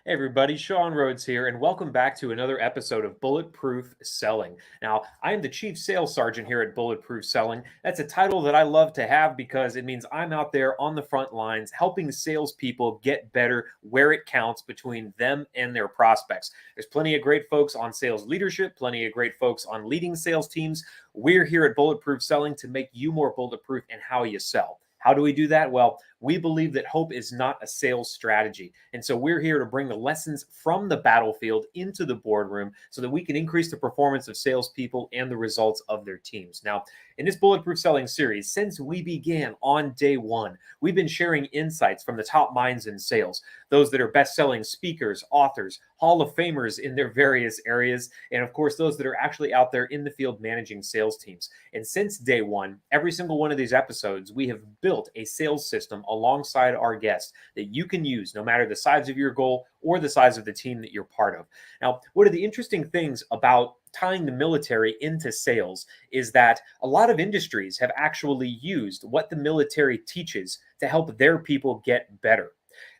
Hey everybody, Sean Rhodes here, and welcome back to another episode of Bulletproof Selling. Now, I am the Chief Sales Sergeant here at Bulletproof Selling. That's a title that I love to have because it means I'm out there on the front lines helping salespeople get better where it counts between them and their prospects. There's plenty of great folks on sales leadership, plenty of great folks on leading sales teams. We're here at Bulletproof Selling to make you more bulletproof in how you sell. How do we do that? Well, we believe that hope is not a sales strategy. And so we're here to bring the lessons from the battlefield into the boardroom so that we can increase the performance of salespeople and the results of their teams. Now, in this Bulletproof Selling series, since we began on day one, we've been sharing insights from the top minds in sales, those that are best-selling speakers, authors, Hall of Famers in their various areas, and of course, those that are actually out there in the field managing sales teams. And since day one, every single one of these episodes, we have built a sales system alongside our guests that you can use no matter the size of your goal or the size of the team that you're part of. Now, one of the interesting things about tying the military into sales is that a lot of industries have actually used what the military teaches to help their people get better.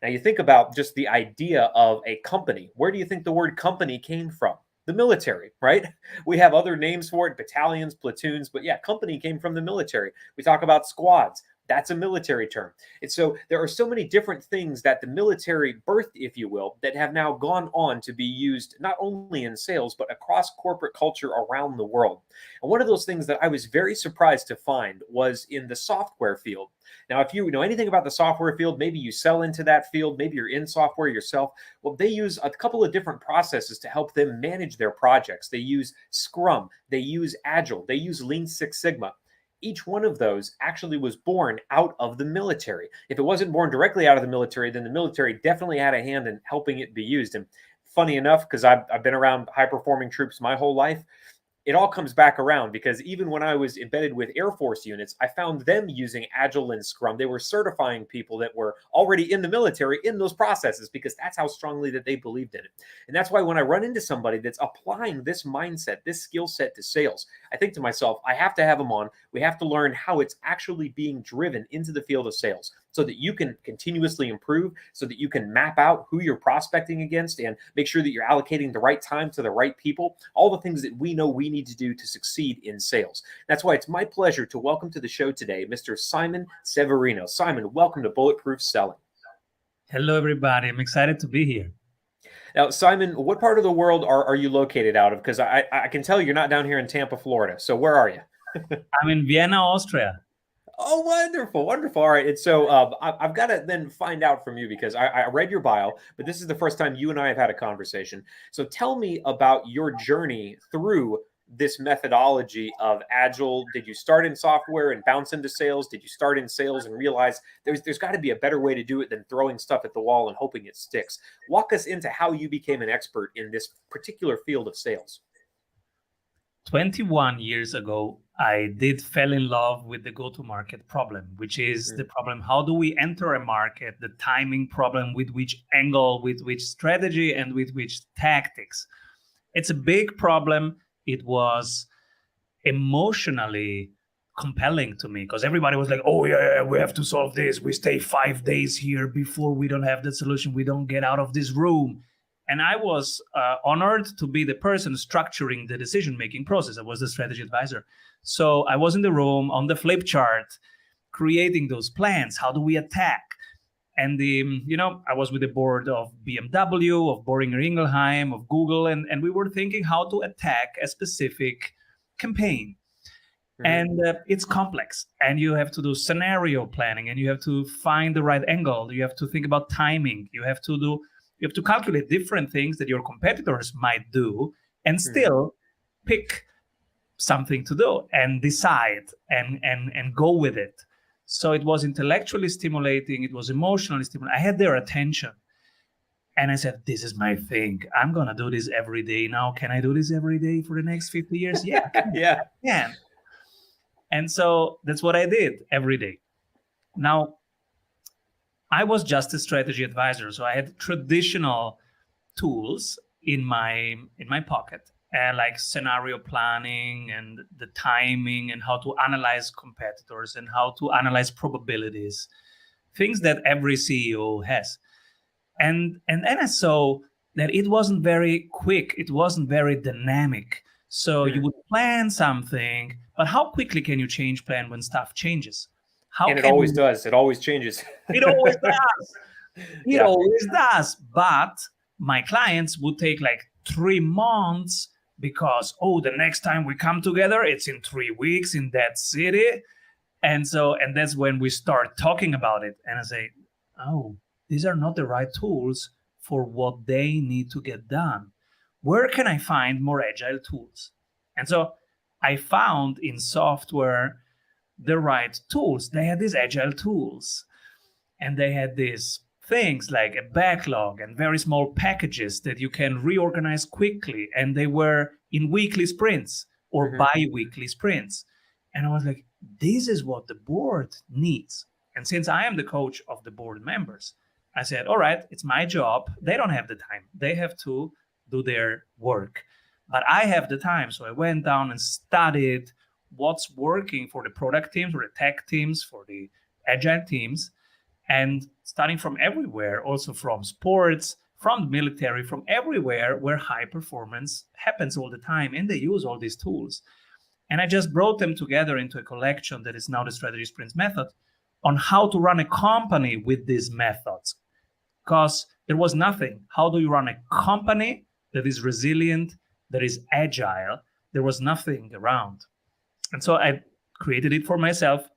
Now, you think about just the idea of a company. Where do you think the word company came from? The military, right? We have other names for it, battalions, platoons, but yeah, company came from the military. We talk about squads. That's a military term. And so there are so many different things that the military birthed, if you will, that have now gone on to be used not only in sales, but across corporate culture around the world. And one of those things that I was very surprised to find was in the software field. Now, if you know anything about the software field, maybe you sell into that field, maybe you're in software yourself. Well, they use a couple of different processes to help them manage their projects. They use Scrum, they use Agile, they use Lean Six Sigma. Each one of those actually was born out of the military. If it wasn't born directly out of the military, then the military definitely had a hand in helping it be used. And funny enough, because I've been around high-performing troops my whole life, it all comes back around because even when I was embedded with Air Force units, I found them using Agile and Scrum. They were certifying people that were already in the military in those processes because that's how strongly that they believed in it. And that's why when I run into somebody that's applying this mindset, this skill set to sales, I think to myself, I have to have them on. We have to learn how it's actually being driven into the field of sales so that you can continuously improve, so that you can map out who you're prospecting against and make sure that you're allocating the right time to the right people, all the things that we know we need to do to succeed in sales. That's why it's my pleasure to welcome to the show today, Mr. Simon Severino. Simon, welcome to Bulletproof Selling. Hello, everybody. I'm excited to be here. Now, Simon, what part of the world are you located out of? Because I can tell you're not down here in Tampa, Florida. So where are you? I'm in Vienna, Austria. Oh, wonderful, wonderful. All right. And so I've got to then find out from you because I read your bio, but this is the first time you and I have had a conversation. So tell me about your journey through this methodology of Agile. Did you start in software and bounce into sales? Did you start in sales and realize there's got to be a better way to do it than throwing stuff at the wall and hoping it sticks? Walk us into how you became an expert in this particular field of sales. 21 years ago, I did fell in love with the go-to-market problem, which is the problem. How do we enter a market? The timing problem, with which angle, with which strategy, and with which tactics. It's a big problem. It was emotionally compelling to me because everybody was like, oh, yeah, we have to solve this. We stay 5 days here before we don't have the solution. We don't get out of this room. And I was honored to be the person structuring the decision-making process. I was the strategy advisor. So I was in the room on the flip chart, creating those plans. How do we attack? And I was with the board of BMW, of Boehringer Ingelheim, of Google, and we were thinking how to attack a specific campaign. And it's complex, and you have to do scenario planning, and you have to find the right angle. You have to think about timing. You have to calculate different things that your competitors might do and still pick something to do and decide and go with it. So it was intellectually stimulating. It was emotionally stimulating. I had their attention. And I said, this is my thing. I'm going to do this every day now. Can I do this every day for the next 50 years? Yeah. Yeah. I can. And so that's what I did every day. Now, I was just a strategy advisor. So I had traditional tools in my pocket, like scenario planning and the timing and how to analyze competitors and how to analyze probabilities, things that every CEO has. And then I saw that it wasn't very quick. It wasn't very dynamic. So you would plan something, but how quickly can you change plan when stuff changes? How And it can always you, does. It always changes. it always does. It Yeah. always does. But my clients would take like 3 months because, oh, the next time we come together, it's in 3 weeks in that city. And that's when we start talking about it. And I say, oh, these are not the right tools for what they need to get done. Where can I find more agile tools? And so I found in software the right tools. They had these agile tools, and they had these things like a backlog and very small packages that you can reorganize quickly. And they were in weekly sprints or bi-weekly sprints. And I was like, this is what the board needs. And since I am the coach of the board members, I said, all right, it's my job. They don't have the time. They have to do their work. But I have the time. So I went down and studied what's working for the product teams, for the tech teams, for the agile teams, and starting from everywhere, also from sports, from the military, from everywhere where high performance happens all the time. And they use all these tools. And I just brought them together into a collection that is now the Strategy Sprints method on how to run a company with these methods. Because there was nothing. How do you run a company that is resilient, that is agile? There was nothing around. And so I created it for myself.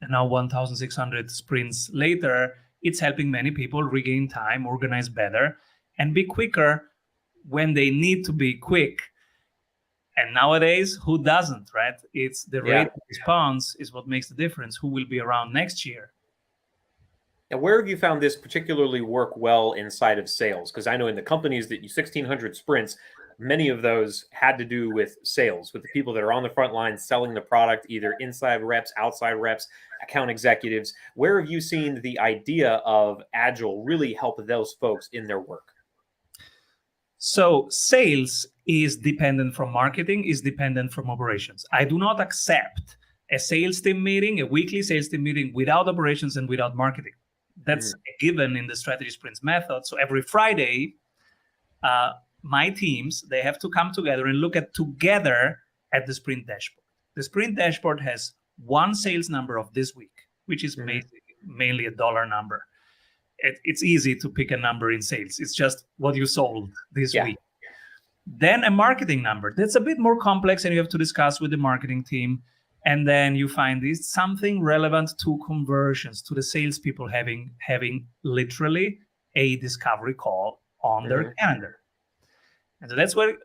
And now 1,600 sprints later, it's helping many people regain time, organize better, and be quicker when they need to be quick. And nowadays, who doesn't, right? It's the rate of response is what makes the difference. Who will be around next year? And where have you found this particularly work well inside of sales? Because I know in the companies that you 1,600 sprints, many of those had to do with sales, with the people that are on the front line selling the product, either inside reps, outside reps, account executives. Where have you seen the idea of Agile really help those folks in their work? So sales is dependent from marketing, is dependent from operations. I do not accept a sales team meeting, a weekly sales team meeting without operations and without marketing. That's a given in the Strategy Sprints method. So every Friday, my teams, they have to come together and look at together at the sprint dashboard. The sprint dashboard has one sales number of this week, which is mainly a dollar number. It's easy to pick a number in sales. It's just what you sold this week. Then a marketing number. That's a bit more complex, and you have to discuss with the marketing team. And then you find this something relevant to conversions, to the salespeople having literally a discovery call on their calendar. And so that's where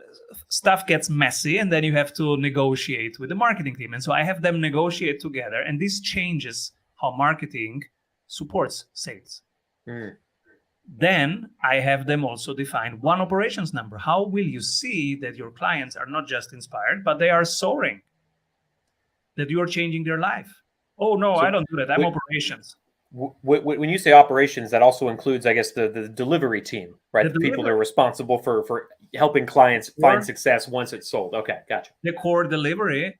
stuff gets messy, and then you have to negotiate with the marketing team. And so I have them negotiate together, and this changes how marketing supports sales. Then I have them also define one operations number. How will you see that your clients are not just inspired, but they are soaring, that you are changing their life? Oh, no, I don't do that. I'm operations. When you say operations, that also includes, I guess, the delivery team, right? The people that are responsible for helping clients find success once it's sold. Okay, gotcha. The core delivery,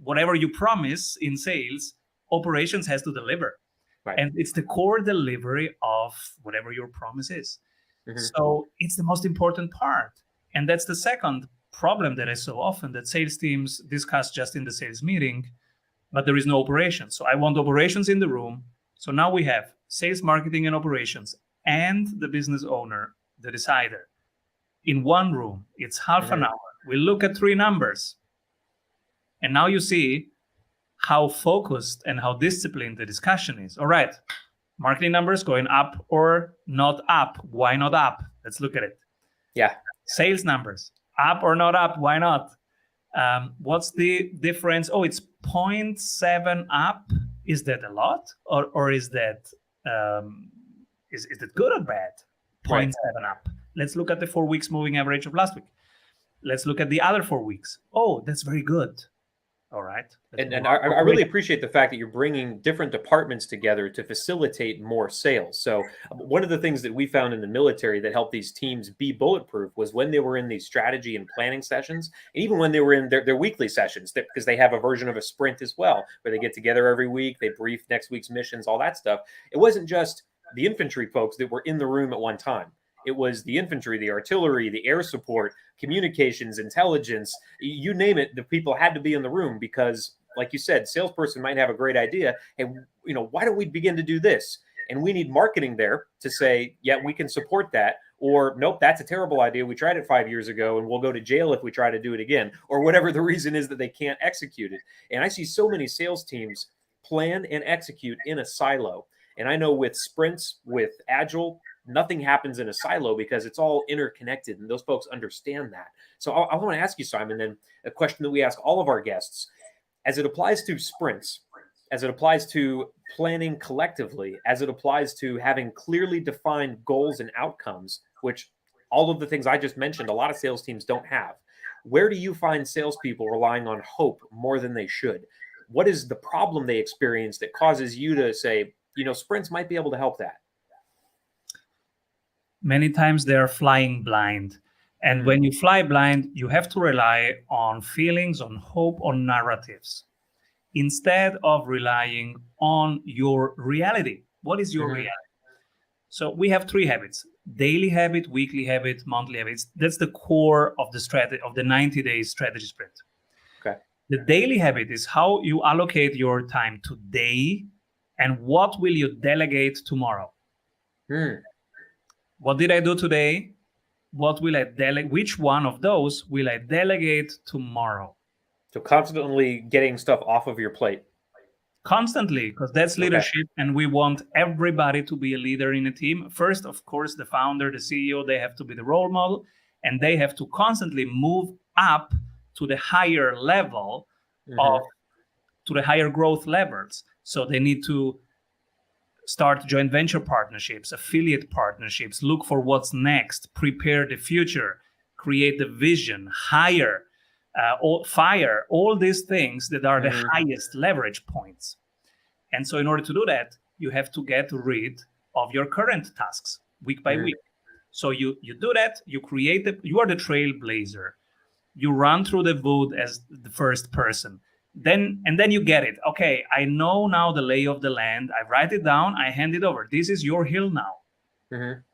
whatever you promise in sales, operations has to deliver. Right. And it's the core delivery of whatever your promise is. So it's the most important part. And that's the second problem that I so often that sales teams discuss just in the sales meeting, but there is no operations. So I want operations in the room. So now we have sales, marketing, and operations, and the business owner, the decider, in one room. It's half an hour. We look at 3 numbers. And now you see how focused and how disciplined the discussion is. All right, marketing numbers going up or not up? Why not up? Let's look at it. Yeah. Sales numbers, up or not up? Why not? What's the difference? Oh, it's 0.7 up. Is that a lot, or is that is it good or bad? 0.7 up. Let's look at the 4 weeks moving average of last week. Let's look at the other 4 weeks. Oh, that's very good. All right. And I really appreciate the fact that you're bringing different departments together to facilitate more sales. So one of the things that we found in the military that helped these teams be bulletproof was when they were in these strategy and planning sessions, and even when they were in their weekly sessions, because they have a version of a sprint as well, where they get together every week, they brief next week's missions, all that stuff. It wasn't just the infantry folks that were in the room at one time. It was the infantry, the artillery, the air support, communications, intelligence, you name it. The people had to be in the room because, like you said, salesperson might have a great idea. Hey, why don't we begin to do this? And we need marketing there to say, yeah, we can support that. Or, nope, that's a terrible idea. We tried it 5 years ago and we'll go to jail if we try to do it again, or whatever the reason is that they can't execute it. And I see so many sales teams plan and execute in a silo. And I know with sprints, with Agile, nothing happens in a silo because it's all interconnected and those folks understand that. So I want to ask you, Simon, then a question that we ask all of our guests, as it applies to sprints, as it applies to planning collectively, as it applies to having clearly defined goals and outcomes, which all of the things I just mentioned, a lot of sales teams don't have. Where do you find salespeople relying on hope more than they should? What is the problem they experience that causes you to say, sprints might be able to help that? Many times they're flying blind. And when you fly blind, you have to rely on feelings, on hope, on narratives, instead of relying on your reality. What is your reality? So we have 3 habits: daily habit, weekly habit, monthly habits. That's the core of the strategy, of the 90-day strategy sprint. Okay. The daily habit is how you allocate your time today and what will you delegate tomorrow. What did I do today? What will I delegate? Which one of those will I delegate tomorrow? So constantly getting stuff off of your plate. Constantly, because that's leadership. Okay. And we want everybody to be a leader in a team. First, of course, the founder, the CEO, they have to be the role model, and they have to constantly move up to the higher level to the higher growth levels. So they need to start joint venture partnerships, affiliate partnerships, look for what's next, prepare the future, create the vision, hire, fire, all these things that are the highest leverage points. And so in order to do that, you have to get rid of your current tasks week by week. So you do that, you you are the trailblazer. You run through the wood as the first person. Then you get it. Okay, I know now the lay of the land. I write it down. I hand it over. This is your hill now.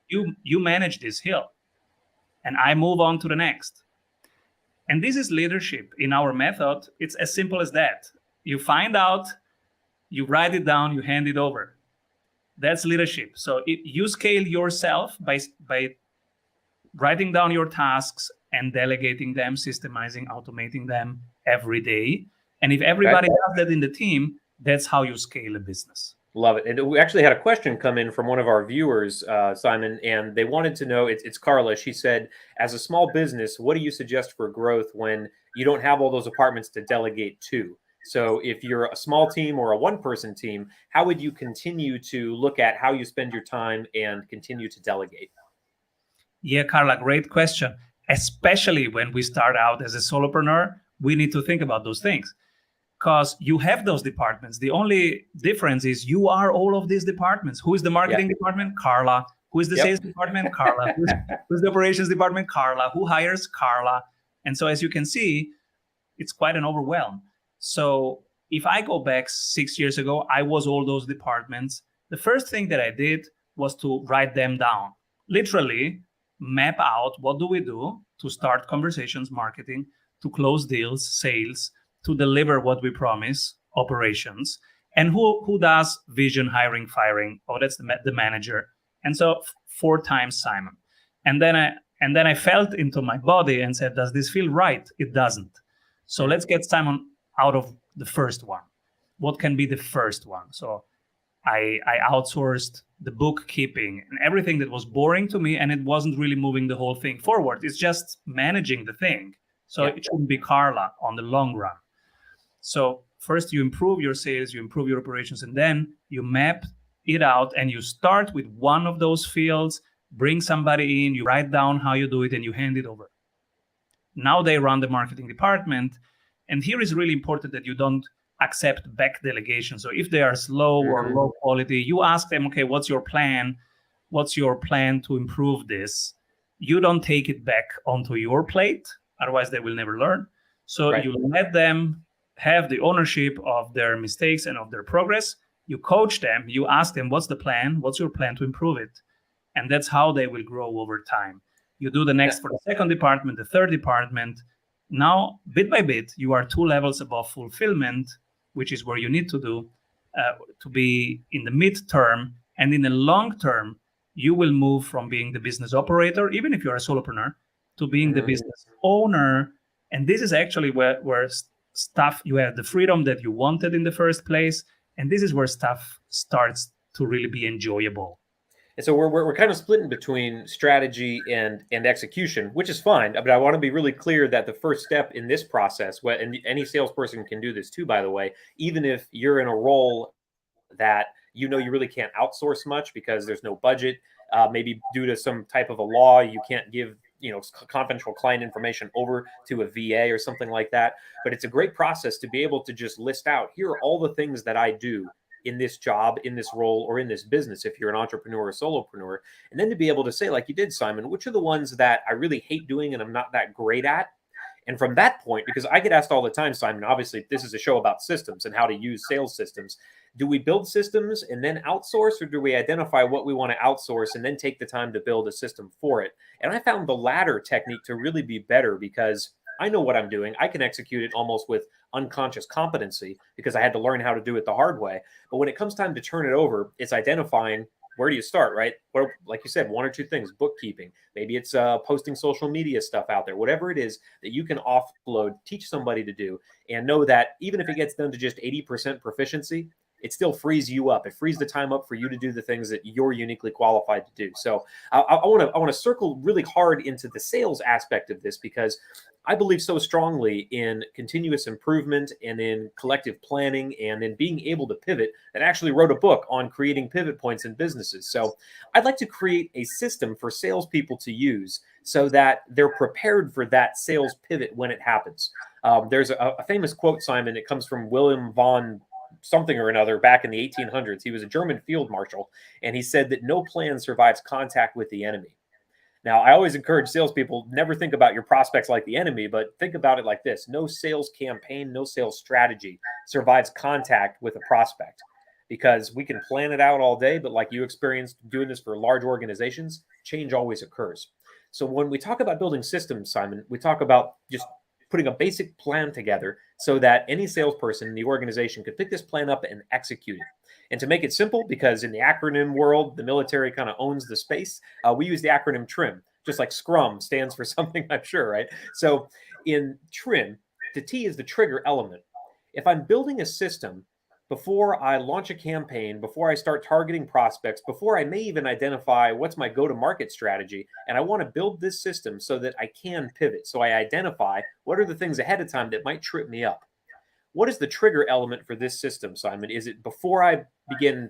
You manage this hill, and I move on to the next. And this is leadership. In our method, it's as simple as that. You find out, you write it down, you hand it over. That's leadership. So you scale yourself by writing down your tasks and delegating them, systemizing, automating them every day. And if everybody does that in the team, that's how you scale a business. Love it. And we actually had a question come in from one of our viewers, Simon, and they wanted to know, it's Carla. She said, as a small business, what do you suggest for growth when you don't have all those departments to delegate to? So if you're a small team or a one-person team, how would you continue to look at how you spend your time and continue to delegate? Yeah, Carla, great question. Especially when we start out as a solopreneur, we need to think about those things. Because you have those departments. The only difference is you are all of these departments. Who is the marketing department? Carla. Who is the sales department? Carla. Who's the operations department? Carla. Who hires? Carla. And so as you can see, it's quite an overwhelm. So if I go back 6 years ago, I was all those departments. The first thing that I did was to write them down. Literally map out what do we do to start conversations, marketing, to close deals, sales, to deliver what we promise, operations, and who does vision, hiring, firing. Oh, that's the manager. And so 4 times Simon. And then I felt into my body and said, does this feel right? It doesn't. So let's get Simon out of the first one. What can be the first one? So I outsourced the bookkeeping and everything that was boring to me, and it wasn't really moving the whole thing forward. It's just managing the thing. So it shouldn't be Carla on the long run. So first you improve your sales, you improve your operations, and then you map it out and you start with one of those fields, bring somebody in, you write down how you do it, and you hand it over. Now they run the marketing department. And here is really important that you don't accept back delegation. So if they are slow or low quality, you ask them, okay, what's your plan? What's your plan to improve this? You don't take it back onto your plate. Otherwise, they will never learn. So you let them have the ownership of their mistakes and of their progress, You coach them, you ask them, what's the plan? What's your plan to improve it? And that's how they will grow over time. You do the next for the second department, the third department. Now, bit by bit, you are 2 levels above fulfillment, which is where you need to do to be in the midterm. And in the long term, you will move from being the business operator, even if you're a solopreneur, to being the business owner. And this is actually where stuff, you have the freedom that you wanted in the first place. And this is where stuff starts to really be enjoyable. And so we're kind of splitting between strategy and execution, which is fine. But I want to be really clear that the first step in this process, and any salesperson can do this too, by the way, even if you're in a role that you really can't outsource much because there's no budget, maybe due to some type of a law, you can't give confidential client information over to a VA or something like that. But it's a great process to be able to just list out, here are all the things that I do in this job, in this role, or in this business, if you're an entrepreneur or solopreneur. And then to be able to say, like you did, Simon, which are the ones that I really hate doing and I'm not that great at? And from that point, because I get asked all the time, Simon, obviously this is a show about systems and how to use sales systems. Do we build systems and then outsource, or do we identify what we want to outsource and then take the time to build a system for it? And I found the latter technique to really be better, because I know what I'm doing. I can execute it almost with unconscious competency because I had to learn how to do it the hard way. But when it comes time to turn it over, it's identifying, where do you start, right? Well, like you said, 1 or 2 things: bookkeeping. Maybe it's posting social media stuff out there, whatever it is that you can offload, teach somebody to do, and know that even if it gets down to just 80% proficiency, it still frees you up. It frees the time up for you to do the things that you're uniquely qualified to do. So I want to circle really hard into the sales aspect of this, because I believe so strongly in continuous improvement and in collective planning and in being able to pivot, and actually wrote a book on creating pivot points in businesses. So I'd like to create a system for salespeople to use so that they're prepared for that sales pivot when it happens. There's a famous quote, Simon. It comes from William von something or another back in the 1800s. He was a German field marshal, and he said that no plan survives contact with the enemy. Now, I always encourage salespeople, never think about your prospects like the enemy, but think about it like this: no sales campaign, no sales strategy survives contact with a prospect, because we can plan it out all day, but like you experienced doing this for large organizations, change always occurs. So when we talk about building systems, Simon, we talk about just putting a basic plan together so that any salesperson in the organization could pick this plan up and execute it. And to make it simple, because in the acronym world, the military kind of owns the space, we use the acronym TRIM, just like Scrum stands for something, I'm sure, right? So in TRIM, the T is the trigger element. If I'm building a system before I launch a campaign, before I start targeting prospects, before I may even identify what's my go-to-market strategy, and I want to build this system so that I can pivot. So I identify what are the things ahead of time that might trip me up. What is the trigger element for this system, Simon? Is it before I begin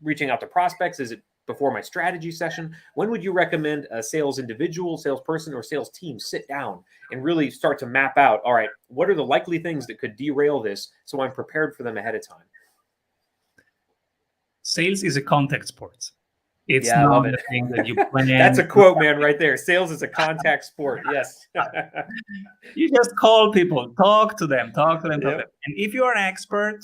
reaching out to prospects? Is it before my strategy session? When would you recommend a sales individual, salesperson, or sales team sit down and really start to map out, all right, what are the likely things that could derail this, so I'm prepared for them ahead of time? Sales is a contact sport. It's I love not it. a thing that you plan. That's a quote, man, right there. Sales is a contact sport. Yes. You just call people, talk to them. Yep. And if you're an expert,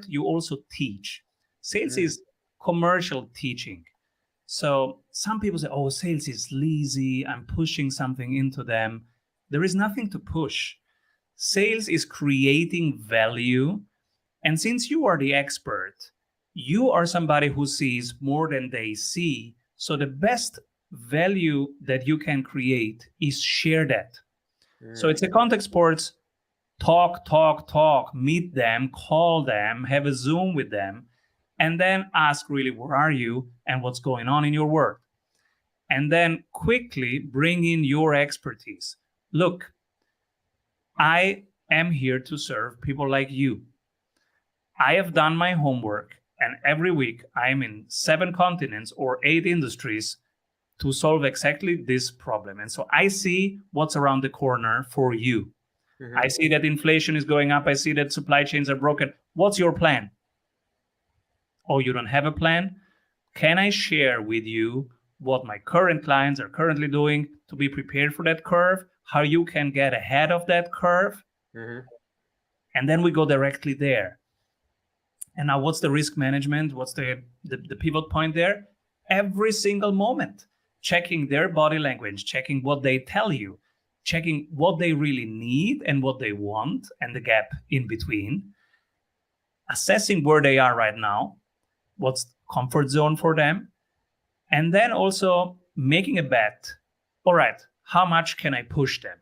you also teach. Sales is commercial teaching. So some people say, oh, sales is lazy. I'm pushing something into them. There is nothing to push. Sales is creating value. And since you are the expert, you are somebody who sees more than they see. So the best value that you can create is share that. So it's a contact sports. Talk, meet them, call them, have a Zoom with them, and then ask really, where are you and what's going on in your world? And then quickly bring in your expertise. Look, I am here to serve people like you. I have done my homework, and every week I'm in 7 continents or 8 industries to solve exactly this problem. And so I see what's around the corner for you. I see that inflation is going up. I see that supply chains are broken. What's your plan? Oh, you don't have a plan? Can I share with you what my current clients are currently doing to be prepared for that curve? How you can get ahead of that curve? And then we go directly there. And now what's the risk management? What's the pivot point there? Every single moment, checking their body language, checking what they tell you, checking what they really need and what they want and the gap in between, assessing where they are right now, what's comfort zone for them, and then also making a bet. All right, how much can I push them?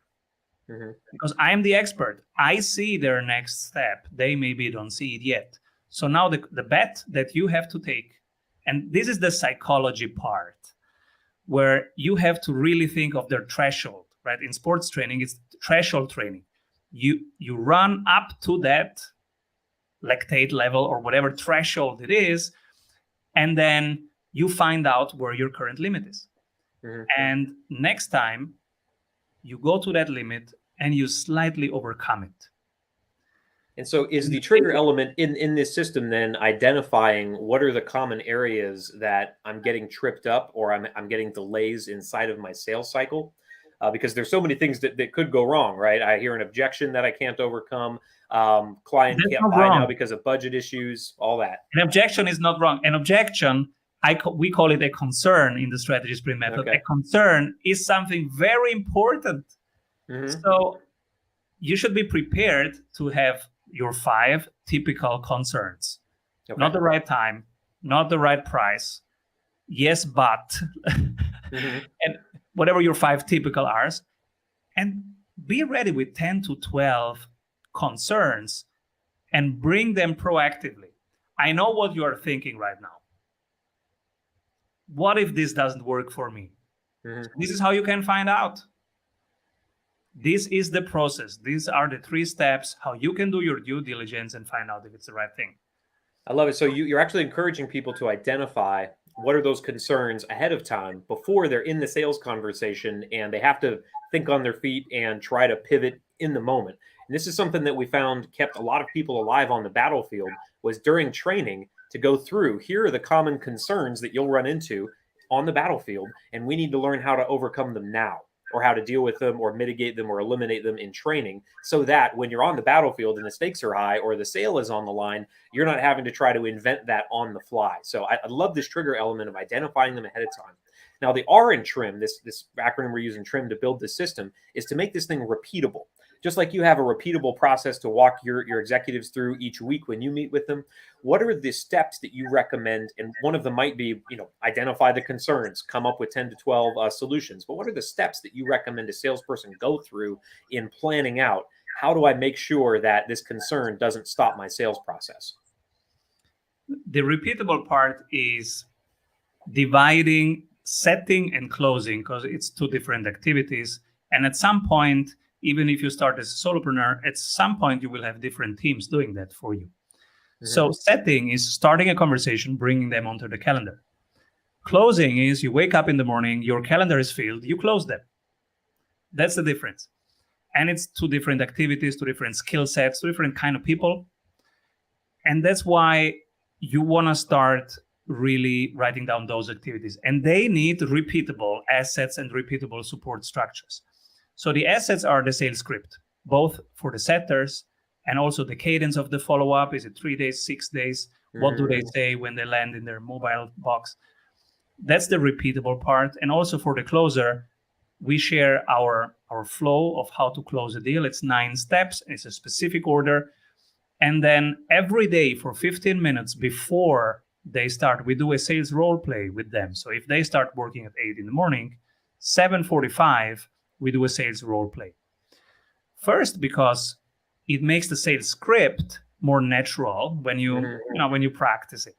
Because I'm the expert. I see their next step. They maybe don't see it yet. So now the bet that you have to take, and this is the psychology part, where you have to really think of their threshold, right? In sports training, it's threshold training. You run up to that lactate level or whatever threshold it is, and then you find out where your current limit is. And next time, you go to that limit and you slightly overcome it. And so is the trigger element in this system then identifying what are the common areas that I'm getting tripped up or I'm getting delays inside of my sales cycle? Because there's so many things that could go wrong, right? I hear an objection that I can't overcome. Client can't buy now because of budget issues, all that. An objection is not wrong. An objection, we call it a concern in the strategy sprint method. Okay. A concern is something very important. So you should be prepared to have your 5 typical concerns. Okay. Not the right time, not the right price. Yes, but, and whatever your 5 typical are. And be ready with 10 to 12 concerns and bring them proactively. I know what you are thinking right now. What if this doesn't work for me? This is how you can find out. This is the process. These are the 3 steps, how you can do your due diligence and find out if it's the right thing. I love it. So you're actually encouraging people to identify what are those concerns ahead of time before they're in the sales conversation and they have to think on their feet and try to pivot in the moment. And this is something that we found kept a lot of people alive on the battlefield was during training to go through, here are the common concerns that you'll run into on the battlefield, and we need to learn how to overcome them now, or how to deal with them or mitigate them or eliminate them in training, so that when you're on the battlefield and the stakes are high or the sale is on the line, you're not having to try to invent that on the fly. So I love this trigger element of identifying them ahead of time. Now, the R in TRIM, this acronym we're using, TRIM, to build this system, is to make this thing repeatable. Just like you have a repeatable process to walk your executives through each week when you meet with them, what are the steps that you recommend? And one of them might be, identify the concerns, come up with 10 to 12 solutions. But what are the steps that you recommend a salesperson go through in planning out, how do I make sure that this concern doesn't stop my sales process? The repeatable part is dividing setting and closing, because it's 2 different activities. And at some point, even if you start as a solopreneur, at some point you will have different teams doing that for you. So setting is starting a conversation, bringing them onto the calendar. Closing is you wake up in the morning, your calendar is filled, you close them. That's the difference. And it's 2 different activities, 2 different skill sets, 2 different kind of people. And that's why you want to start really writing down those activities. And they need repeatable assets and repeatable support structures. So the assets are the sales script, both for the setters and also the cadence of the follow-up. Is it 3 days, 6 days? What do they say when they land in their mobile box? That's the repeatable part. And also for the closer, we share our flow of how to close a deal. It's 9 steps. It's a specific order. And then every day for 15 minutes before they start, we do a sales role play with them. So if they start working at 8 in the morning, 7:45, we do a sales role play. First, because it makes the sales script more natural when you practice it.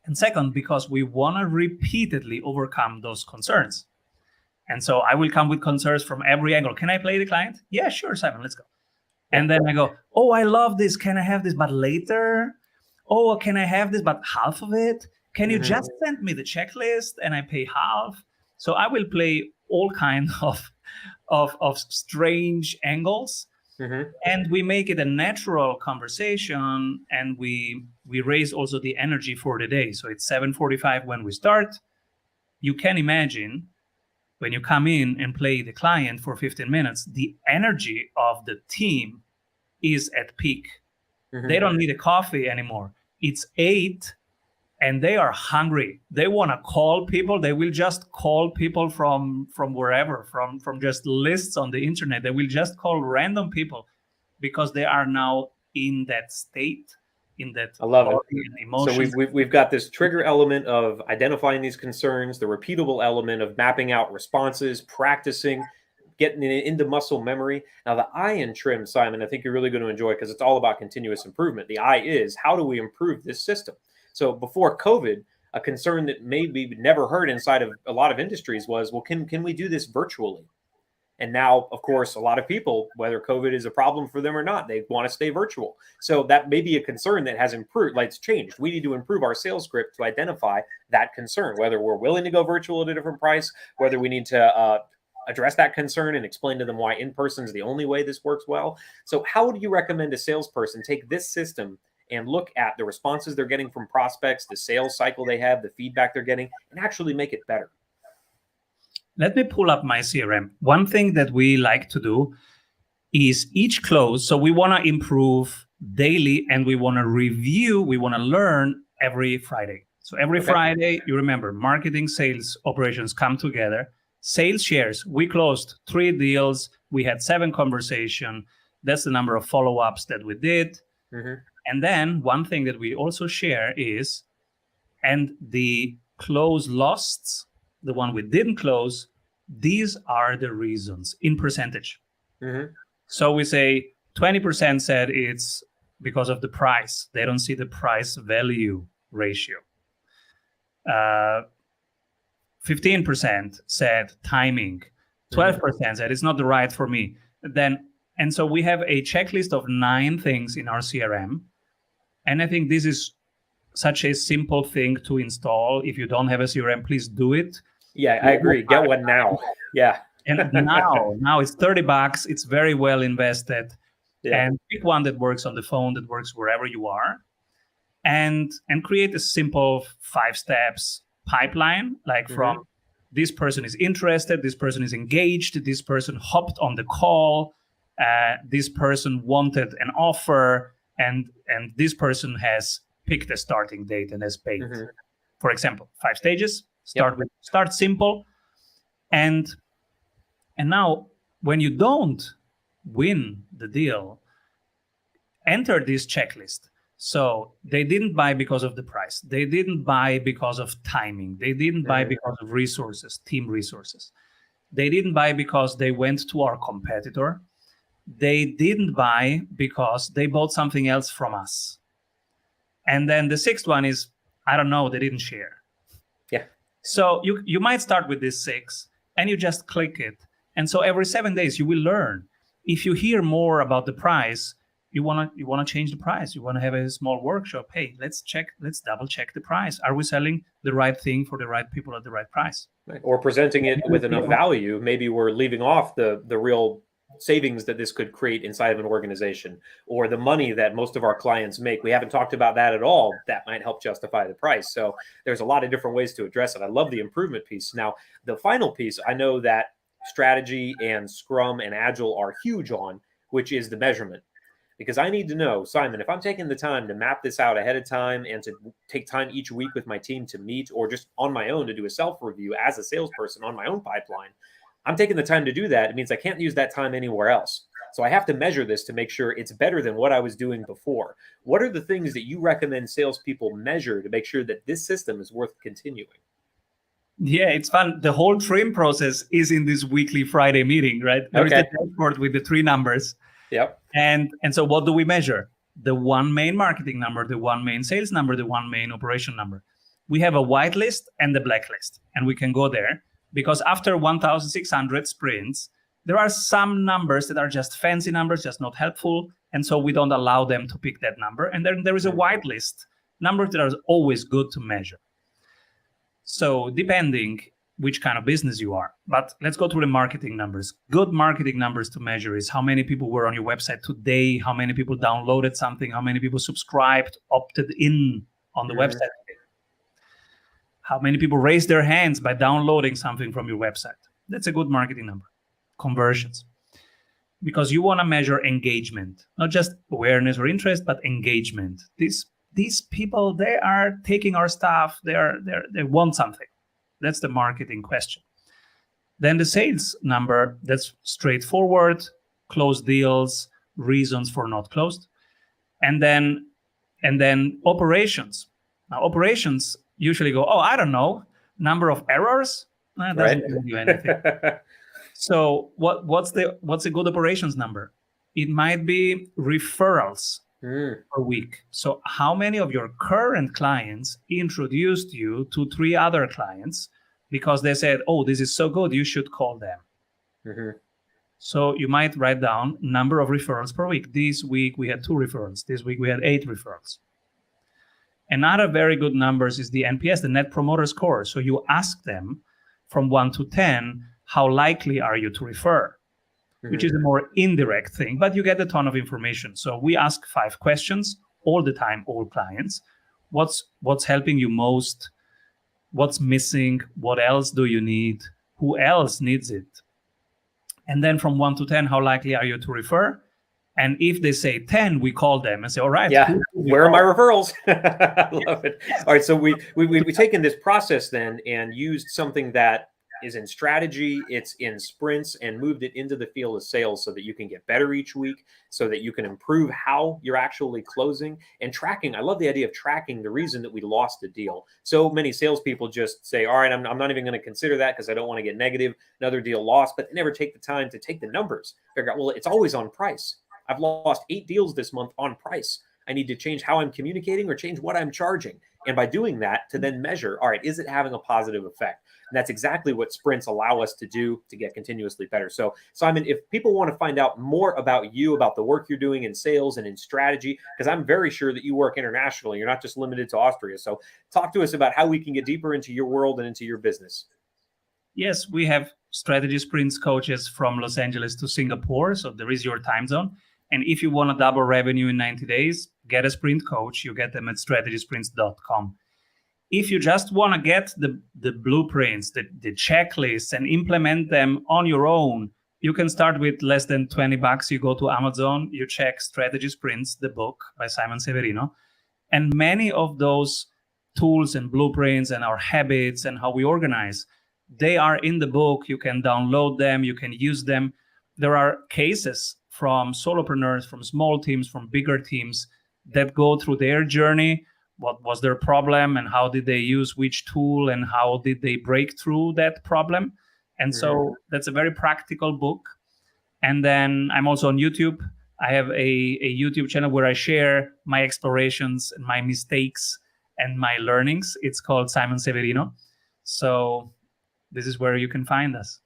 And second, because we want to repeatedly overcome those concerns. And so I will come with concerns from every angle. Can I play the client? Yeah, sure, Simon, let's go. And then I go, oh, I love this. Can I have this, but later? Oh, can I have this, but half of it? Can you just send me the checklist and I pay half? So I will play all kinds of strange angles, and we make it a natural conversation, and we raise also the energy for the day. So it's 7:45 when we start. You can imagine when you come in and play the client for 15 minutes, the energy of the team is at peak. They don't need a coffee anymore. it's 8 and they are hungry. They want to call people. They will just call people from wherever, from just lists on the internet. They will just call random people because they are now in that state, in that I love it. and emotions. So we've got this trigger element of identifying these concerns, the repeatable element of mapping out responses, practicing, getting it into muscle memory. Now, the I in trim, Simon, I think you're really going to enjoy because it's all about continuous improvement. The I is, how do we improve this system? So before COVID, a concern that maybe never heard inside of a lot of industries was, well, can we do this virtually? And now, of course, a lot of people, whether COVID is a problem for them or not, they want to stay virtual. So that may be a concern that has improved, like it's changed. We need to improve our sales script to identify that concern, whether we're willing to go virtual at a different price, whether we need to address that concern and explain to them why in-person is the only way this works well. So how do you recommend a salesperson take this system and look at the responses they're getting from prospects, the sales cycle they have, the feedback they're getting, and actually make it better? Let me pull up my CRM. One thing that we like to do is each close. So we want to improve daily and we want to review, we want to learn every Friday. So every Friday, you remember, marketing, sales, operations come together. Sales shares, we closed 3 deals. We had 7 conversations. That's the number of follow-ups that we did. Mm-hmm. And then one thing that we also share is, and the close losts, the one we didn't close, these are the reasons in percentage. Mm-hmm. So we say 20% said it's because of the price. They don't see the price value ratio. 15% said timing. 12% said it's not the right for me. And so we have a checklist of 9 things in our CRM. And I think this is such a simple thing to install. If you don't have a CRM, please do it. Yeah, I agree. Get one now. Yeah. And now it's $30. It's very well invested. Yeah. And pick one that works on the phone, that works wherever you are. And create a simple 5 steps pipeline, like from this person is interested, this person is engaged, this person hopped on the call, this person wanted an offer, and this person has picked a starting date and has paid. For example, 5 stages. Start simple, and now when you don't win the deal, enter this checklist. So they didn't buy because of the price. They didn't buy because of timing. They didn't buy because of resources, team resources. They didn't buy because they went to our competitor. They didn't buy because they bought something else from us. And then the 6th one is, I don't know, they didn't share. Yeah. So you might start with this 6 and you just click it. And so every 7 days you will learn. If you hear more about the price, you want to change the price. You want to have a small workshop. Hey, let's double check the price. Are we selling the right thing for the right people at the right price? Right. Or presenting it with enough value. Maybe we're leaving off the real savings that this could create inside of an organization, or the money that most of our clients make. We haven't talked about that at all. That might help justify the price. So there's a lot of different ways to address it. I love the improvement piece. Now, the final piece, I know that strategy and Scrum and Agile are huge on, which is the measurement. Because I need to know, Simon, if I'm taking the time to map this out ahead of time and to take time each week with my team to meet, or just on my own to do a self-review as a salesperson on my own pipeline, I'm taking the time to do that. It means I can't use that time anywhere else. So I have to measure this to make sure it's better than what I was doing before. What are the things that you recommend salespeople measure to make sure that this system is worth continuing? Yeah, it's fun. The whole trim process is in this weekly Friday meeting, right? There's the dashboard with the 3 numbers. Yep. And so what do we measure? The 1 main marketing number, the 1 main sales number, the 1 main operation number. We have a white list and the black list, and we can go there. Because after 1,600 sprints, there are some numbers that are just fancy numbers, just not helpful. And so we don't allow them to pick that number. And then there is a white list, numbers that are always good to measure. So depending which kind of business you are. But let's go through the marketing numbers. Good marketing numbers to measure is how many people were on your website today, how many people downloaded something, how many people subscribed, opted in on the website. How many people raise their hands by downloading something from your website? That's a good marketing number. Conversions. Because you want to measure engagement, not just awareness or interest, but engagement. This these people, they are taking our stuff. They want something. That's the marketing question. Then the sales number, that's straightforward, closed deals, reasons for not closed. And then operations. Now operations usually go, oh, I don't know, number of errors. That doesn't tell you anything. So what's a good operations number? It might be referrals per week. So how many of your current clients introduced you to 3 other clients because they said, oh, this is so good, you should call them. Mm-hmm. So you might write down number of referrals per week. This week we had 2 referrals. This week we had 8 referrals. Another very good numbers is the NPS, the Net Promoter Score. So you ask them from 1 to 10, how likely are you to refer? Which is a more indirect thing, but you get a ton of information. So we ask 5 questions all the time, all clients. What's helping you most? What's missing? What else do you need? Who else needs it? And then from 1 to 10, how likely are you to refer? And if they say 10, we call them and say, all right. Yeah. Where are my referrals? I love it. All right. So we've taken this process then and used something that is in strategy, it's in sprints, and moved it into the field of sales so that you can get better each week, so that you can improve how you're actually closing and tracking. I love the idea of tracking the reason that we lost a deal. So many salespeople just say, all right, I'm not even going to consider that because I don't want to get negative, another deal lost, but they never take the time to take the numbers, figure out, well, it's always on price. I've lost 8 deals this month on price. I need to change how I'm communicating or change what I'm charging. And by doing that, to then measure, all right, is it having a positive effect? And that's exactly what sprints allow us to do to get continuously better. So, Simon, if people want to find out more about you, about the work you're doing in sales and in strategy, because I'm very sure that you work internationally, you're not just limited to Austria. So talk to us about how we can get deeper into your world and into your business. Yes, we have strategy sprints coaches from Los Angeles to Singapore. So there is your time zone. And if you want to double revenue in 90 days, get a sprint coach. You get them at strategysprints.com. If you just want to get the blueprints, the checklists, and implement them on your own, you can start with less than $20. You go to Amazon, you check Strategy Sprints, the book by Simon Severino. And many of those tools and blueprints and our habits and how we organize, they are in the book. You can download them. You can use them. There are cases from solopreneurs, from small teams, from bigger teams that go through their journey. What was their problem and how did they use which tool and how did they break through that problem? And so that's a very practical book. And then I'm also on YouTube. I have a YouTube channel where I share my explorations and my mistakes and my learnings. It's called Simon Severino. So this is where you can find us.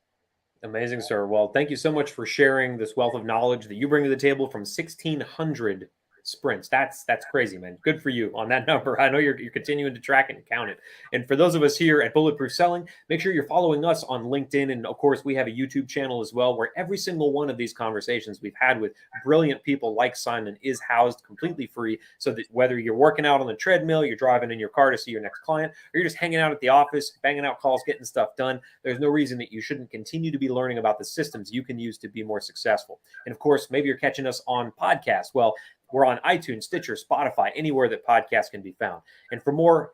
Amazing, sir. Well, thank you so much for sharing this wealth of knowledge that you bring to the table from 1,600 sprints. That's crazy, man. Good for you on that number. I know you're continuing to track it and count it. And for those of us here at Bulletproof Selling, make sure you're following us on LinkedIn. And of course, we have a YouTube channel as well, where every single one of these conversations we've had with brilliant people like Simon is housed completely free. So that whether you're working out on the treadmill, you're driving in your car to see your next client, or you're just hanging out at the office, banging out calls, getting stuff done, there's no reason that you shouldn't continue to be learning about the systems you can use to be more successful. And of course, maybe you're catching us on podcasts. Well, we're on iTunes, Stitcher, Spotify, anywhere that podcasts can be found. And for more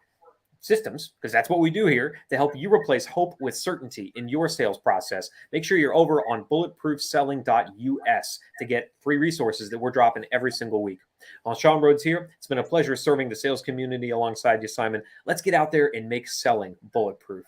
systems, because that's what we do here, to help you replace hope with certainty in your sales process, make sure you're over on bulletproofselling.us to get free resources that we're dropping every single week. Well, Sean Rhodes here. It's been a pleasure serving the sales community alongside you, Simon. Let's get out there and make selling bulletproof.